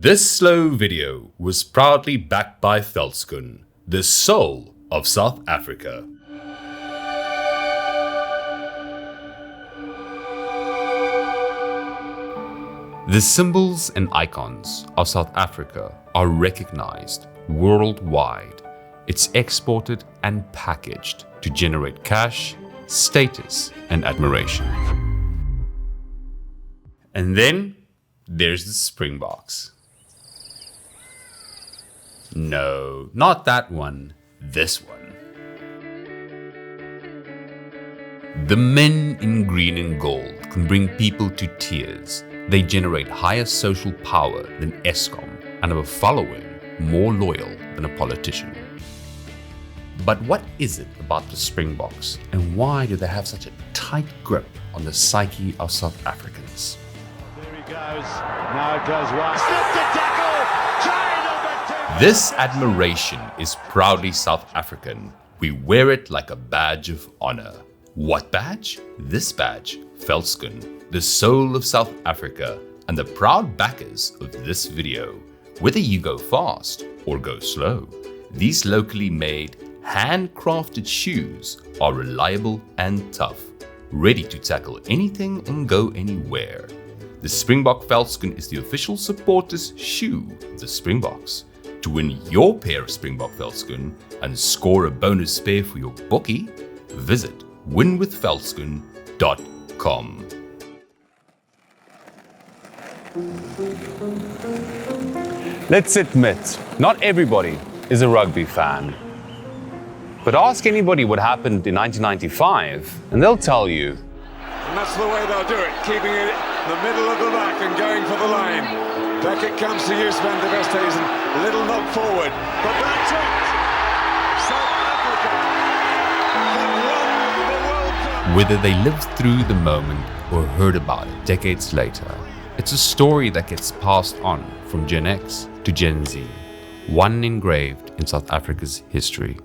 This slow video was proudly backed by Veldskoen, the soul of South Africa. The symbols and icons of South Africa are recognized worldwide. It's exported and packaged to generate cash, status, and admiration. And then there's the Springboks. No, not that one, this one. The men in green and gold can bring people to tears. They generate higher social power than Eskom and have a following more loyal than a politician. But what is it about the Springboks, and why do they have such a tight grip on the psyche of South Africans? There he goes. Now it goes wide. Slipped the tackle. Try number 2. This admiration is proudly South African. We wear it like a badge of honor. What badge? This badge, Veldskoen, the soul of South Africa, and the proud backers of this video. Whether you go fast or go slow, these locally made, handcrafted shoes are reliable and tough, ready to tackle anything and go anywhere. The Springbok Veldskoen is the official supporters' shoe of the Springboks. To win your pair of Springbok Veldskoen and score a bonus pair for your bookie, visit winwithveldskoen.com. Let's admit, not everybody is a rugby fan. But ask anybody what happened in 1995 and they'll tell you. And that's the way they'll do it, keeping it in the middle of the back and going for the line. Back it comes to you, Sven de Westhuizen. A little knock forward, but that's it. South Africa have won the World Cup. Whether they lived through the moment or heard about it decades later, it's a story that gets passed on from Gen X to Gen Z, one engraved in South Africa's history.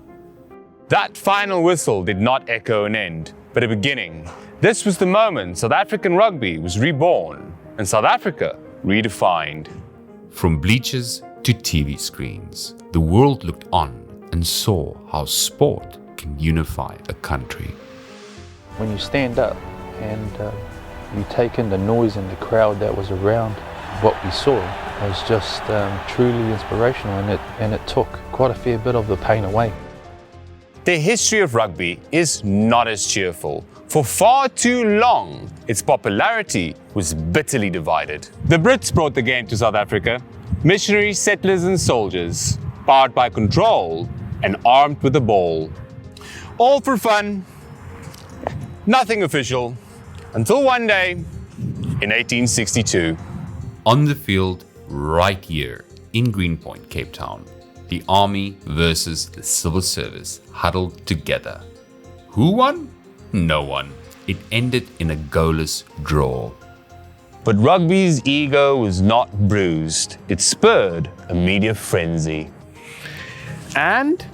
That final whistle did not echo an end, but a beginning. This was the moment South African rugby was reborn and South Africa redefined. From bleachers to TV screens, the world looked on and saw how sport can unify a country. When you stand up and you take in the noise and the crowd that was around, what we saw was just truly inspirational, and it took quite a fair bit of the pain away. The history of rugby is not as cheerful. For far too long, its popularity was bitterly divided. The Brits brought the game to South Africa, missionaries, settlers and soldiers, powered by control and armed with a ball. All for fun, nothing official, until one day in 1862. On the field, right here in Greenpoint, Cape Town, the Army versus the Civil Service huddled together. Who won? No one. It ended in a goalless draw. But rugby's ego was not bruised. It spurred a media frenzy. And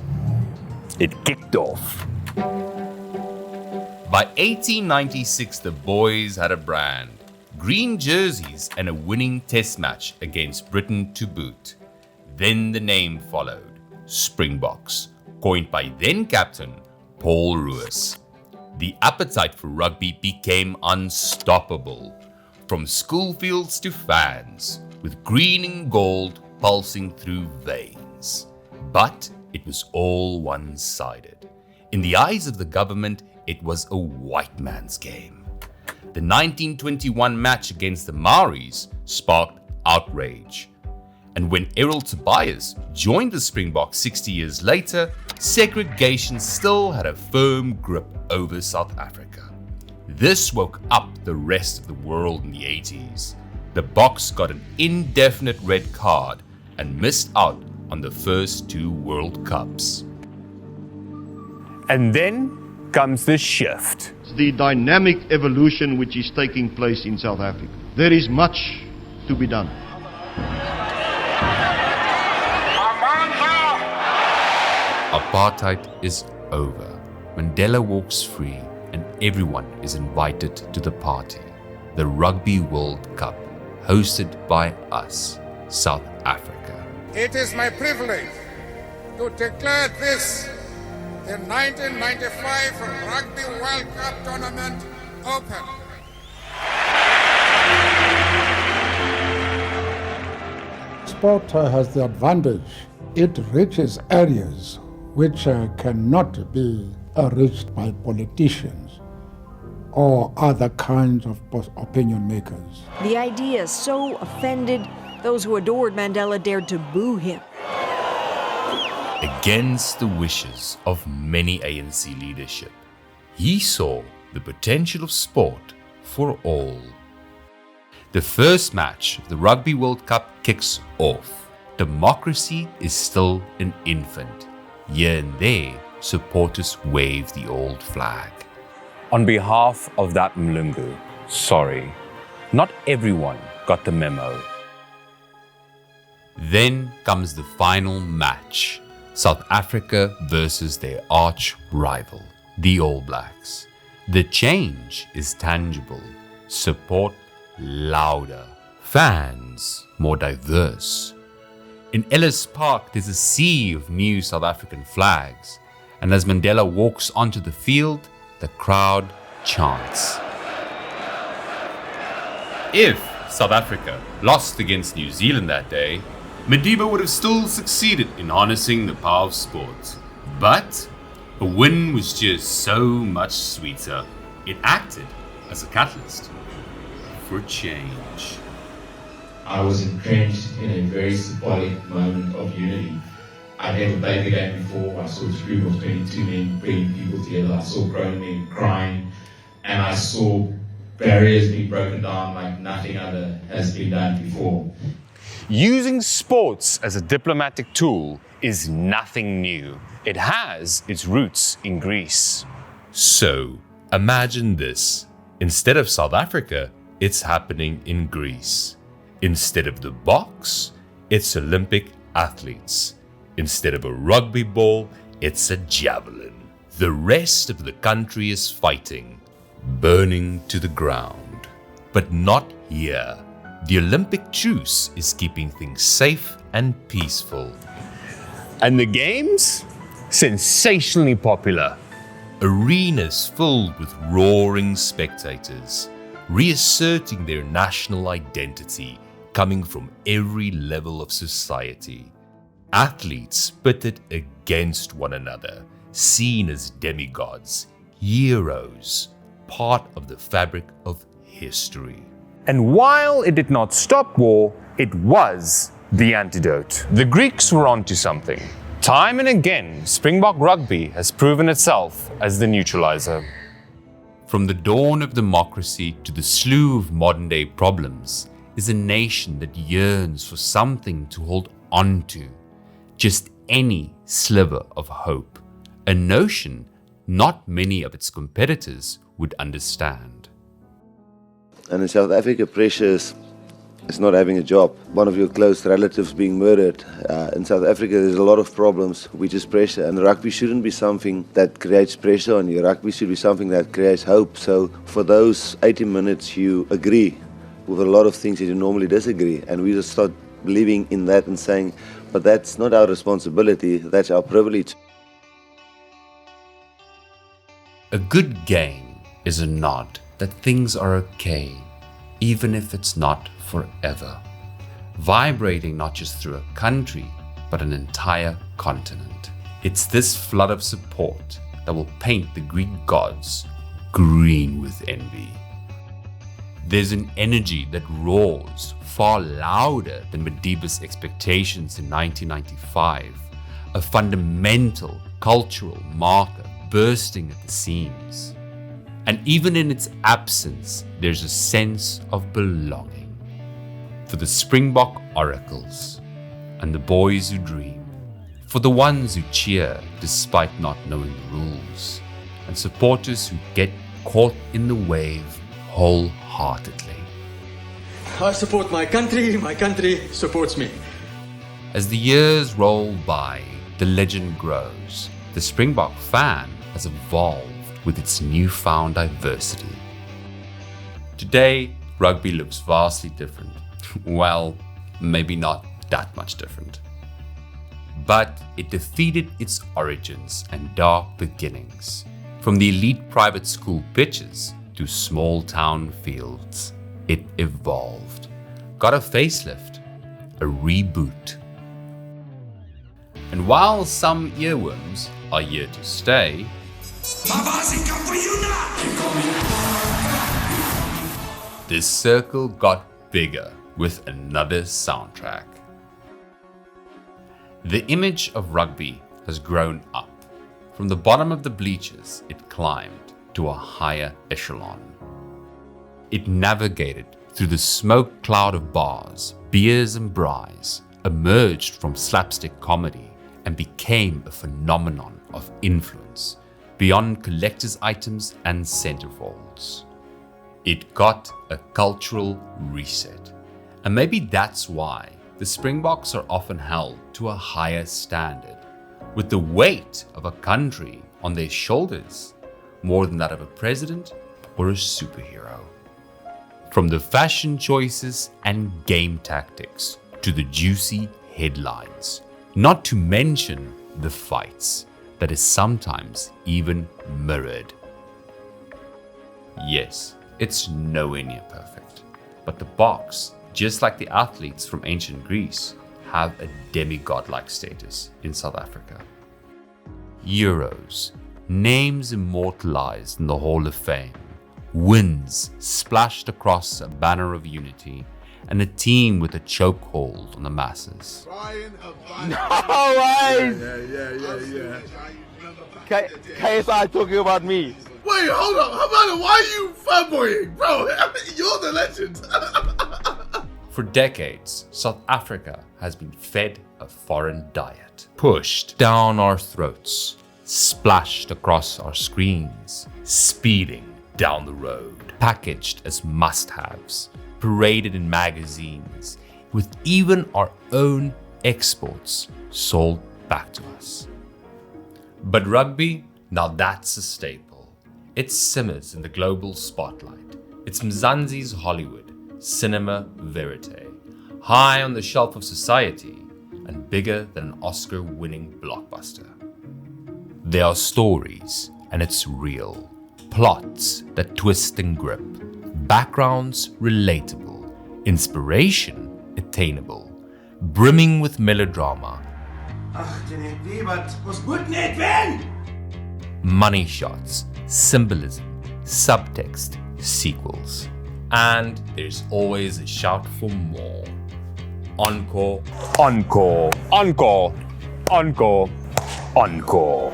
it kicked off. By 1896, the boys had a brand, green jerseys and a winning test match against Britain to boot. Then the name followed, Springboks, coined by then captain Paul Ruiz. The appetite for rugby became unstoppable, from school fields to fans, with green and gold pulsing through veins. But it was all one-sided. In the eyes of the government, it was a white man's game. The 1921 match against the Maoris sparked outrage. And when Errol Tobias joined the Springboks 60 years later, segregation still had a firm grip over South Africa. This woke up the rest of the world in the 80s. The Boks got an indefinite red card and missed out on the first 2 World Cups. And then comes the shift. The dynamic evolution which is taking place in South Africa. There is much to be done. Apartheid is over. Mandela walks free and everyone is invited to the party. The Rugby World Cup, hosted by us, South Africa. It is my privilege to declare this, the 1995 Rugby World Cup tournament, open. Sport has the advantage. It reaches areas which cannot be reached by politicians or other kinds of opinion makers. The idea so offended, those who adored Mandela dared to boo him. Against the wishes of many ANC leadership, he saw the potential of sport for all. The first match of the Rugby World Cup kicks off. Democracy is still an infant. Here and there, supporters wave the old flag. On behalf of that Mlungu, sorry, not everyone got the memo. Then comes the final match. South Africa versus their arch rival, the All Blacks. The change is tangible. Support louder. Fans more diverse. In Ellis Park, there's a sea of new South African flags. And as Mandela walks onto the field, the crowd chants. If South Africa lost against New Zealand that day, Madiba would have still succeeded in harnessing the power of sport. But a win was just so much sweeter. It acted as a catalyst for change. I was entrenched in a very symbolic moment of unity. I'd never played the game before. I saw this group of 22 men bringing people together. I saw grown men crying, and I saw barriers being broken down like nothing other has been done before. Using sports as a diplomatic tool is nothing new. It has its roots in Greece. So, imagine this. Instead of South Africa, it's happening in Greece. Instead of the box, it's Olympic athletes. Instead of a rugby ball, it's a javelin. The rest of the country is fighting, burning to the ground. But not here. The Olympic truce is keeping things safe and peaceful. And the games? Sensationally popular. Arenas filled with roaring spectators, reasserting their national identity, coming from every level of society. Athletes pitted against one another, seen as demigods, heroes, part of the fabric of history. And while it did not stop war, it was the antidote. The Greeks were onto something. Time and again, Springbok rugby has proven itself as the neutralizer. From the dawn of democracy to the slew of modern-day problems is a nation that yearns for something to hold on to. Just any sliver of hope. A notion not many of its competitors would understand. And in South Africa, pressure is not having a job. One of your close relatives being murdered. In South Africa, there's a lot of problems, which is pressure. And rugby shouldn't be something that creates pressure on you. Rugby should be something that creates hope. So for those 80 minutes, you agree with a lot of things that you normally disagree. And we just start believing in that and saying, but that's not our responsibility, that's our privilege. A good game is a nod that things are okay, even if it's not forever. Vibrating not just through a country, but an entire continent. It's this flood of support that will paint the Greek gods green with envy. There's an energy that roars far louder than Madiba's expectations in 1995, a fundamental cultural marker bursting at the seams. And even in its absence, there's a sense of belonging. For the Springbok oracles and the boys who dream, for the ones who cheer despite not knowing the rules, and supporters who get caught in the wave wholeheartedly. I support my country supports me. As the years roll by, the legend grows. The Springbok fan has evolved with its newfound diversity. Today, rugby looks vastly different. Well, maybe not that much different. But it defeated its origins and dark beginnings, from the elite private school pitches to small town fields. It evolved, got a facelift, a reboot. And while some earworms are here to stay, this circle got bigger with another soundtrack. The image of rugby has grown up. From the bottom of the bleachers, it climbed to a higher echelon. It navigated through the smoke cloud of bars, beers and braais, emerged from slapstick comedy, and became a phenomenon of influence beyond collector's items and centerfolds. It got a cultural reset, and maybe that's why the Springboks are often held to a higher standard, with the weight of a country on their shoulders more than that of a president or a superhero. From the fashion choices and game tactics to the juicy headlines, not to mention the fights that is sometimes even mirrored. Yes, it's nowhere near perfect, but the Boks, just like the athletes from ancient Greece, have a demigod-like status in South Africa. Euros, names immortalized in the Hall of Fame, wins splashed across a banner of unity, and a team with a chokehold on the masses. No way! Yeah. KSI talking about me. Wait, hold on. How about it? Why are you fanboying? Bro, you're the legend. For decades, South Africa has been fed a foreign diet, pushed down our throats, splashed across our screens, speeding down the road, packaged as must-haves, paraded in magazines, with even our own exports sold back to us. But rugby, now that's a staple. It simmers in the global spotlight. It's Mzansi's Hollywood, cinema verite, high on the shelf of society and bigger than an Oscar-winning blockbuster. There are stories, and it's real. Plots that twist and grip. Backgrounds relatable. Inspiration attainable. Brimming with melodrama. Money shots, symbolism, subtext, sequels. And there's always a shout for more. Encore, Encore, encore, encore, encore.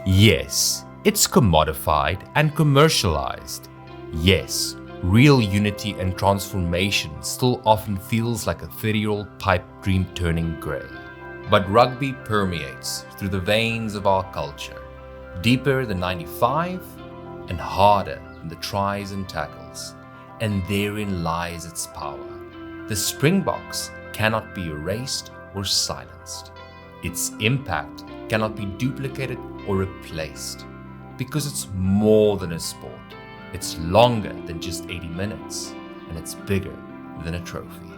Yes, it's commodified and commercialized. Yes, real unity and transformation still often feels like a 30-year-old pipe dream turning grey. But rugby permeates through the veins of our culture, deeper than 95 and harder than the tries and tackles. And therein lies its power. The Springboks cannot be erased or silenced. Its impact cannot be duplicated or replaced, because it's more than a sport. It's longer than just 80 minutes, and it's bigger than a trophy.